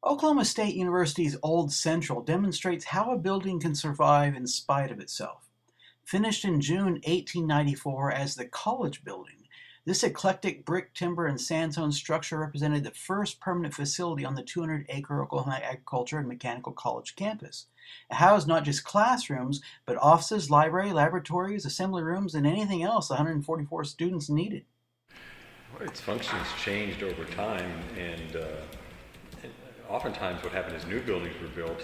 Oklahoma State University's Old Central demonstrates how a building can survive in spite of itself. Finished in June 1894 as the College Building, this eclectic brick, timber, and sandstone structure represented the first permanent facility on the 200-acre Oklahoma Agriculture and Mechanical College campus. It housed not just classrooms, but offices, library, laboratories, assembly rooms, and anything else 144 students needed. Its functions changed over time, and oftentimes what happened is new buildings were built.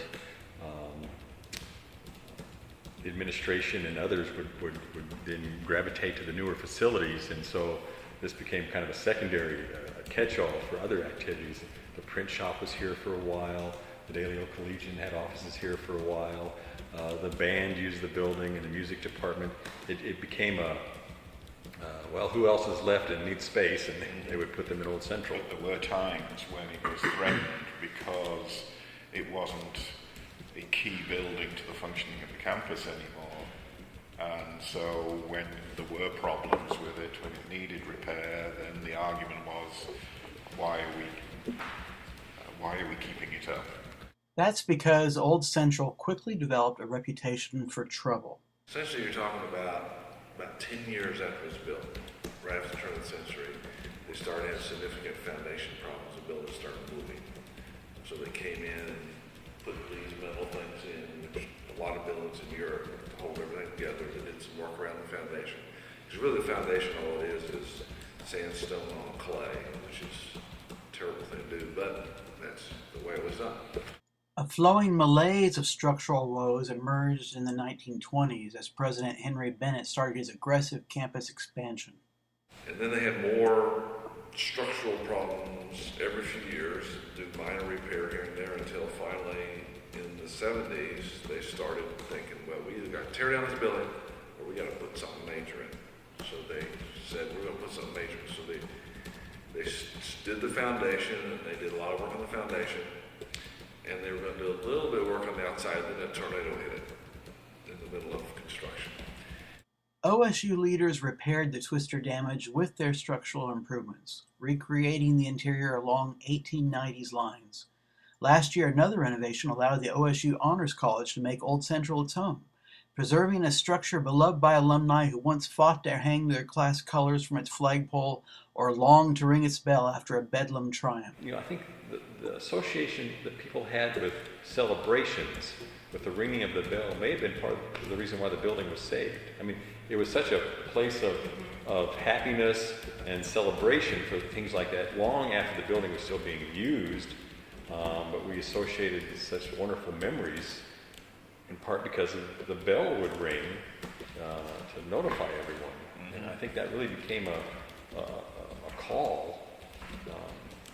The administration and others would then gravitate to the newer facilities, and so this became kind of a secondary catch-all for other activities. The print shop was here for a while. The Daily Oak Collegian had offices here for a while. The band used the building, and the music department. It became well, who else is left and needs space, and they would put them in Old Central. But there were times when it was threatened because it wasn't a key building to the functioning of the campus anymore. And so when there were problems with it, when it needed repair, then the argument was, why are we keeping it up? That's because Old Central quickly developed a reputation for trouble. Essentially, you're talking about 10 years after it was built, right after the turn of the century, they started having significant foundation problems. The buildings started moving. So they came in and put these metal things in, which a lot of buildings in Europe to hold everything together. They did some work around the foundation. Because really the foundation, all it is sandstone on clay, which is a terrible thing to do, but that's the way it was done. A flowing malaise of structural woes emerged in the 1920s as President Henry Bennett started his aggressive campus expansion. And then they had more structural problems every few years, do minor repair here and there, until finally in the 70s they started thinking, well, we either got to tear down this building or we got to put something major in. So they said, we're going to put something major in. So they did the foundation, and they did a lot of work on the foundation. And they were going to do a little bit of work on the outside, and then a tornado hit it in the middle of construction. OSU leaders repaired the twister damage with their structural improvements, recreating the interior along 1890s lines. Last year, another renovation allowed the OSU Honors College to make Old Central its home, preserving a structure beloved by alumni who once fought to hang their class colors from its flagpole or longed to ring its bell after a Bedlam triumph. I think the association that people had with celebrations, with the ringing of the bell, may have been part of the reason why the building was saved. I mean, it was such a place of happiness and celebration for things like that long after the building was still being used, but we associated such wonderful memories, in part because the bell would ring to notify everyone. Mm-hmm. And I think that really became a call.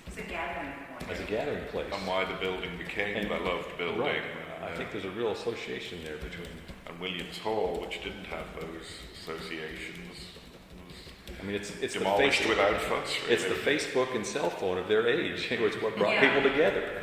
It's a gathering point. As a gathering place. And why the building became the loved building. Right. I think there's a real association there between. And Williams Hall, which didn't have those associations, was it's demolished without fuss. Really. It's the Facebook and cell phone of their age. It was what brought people together.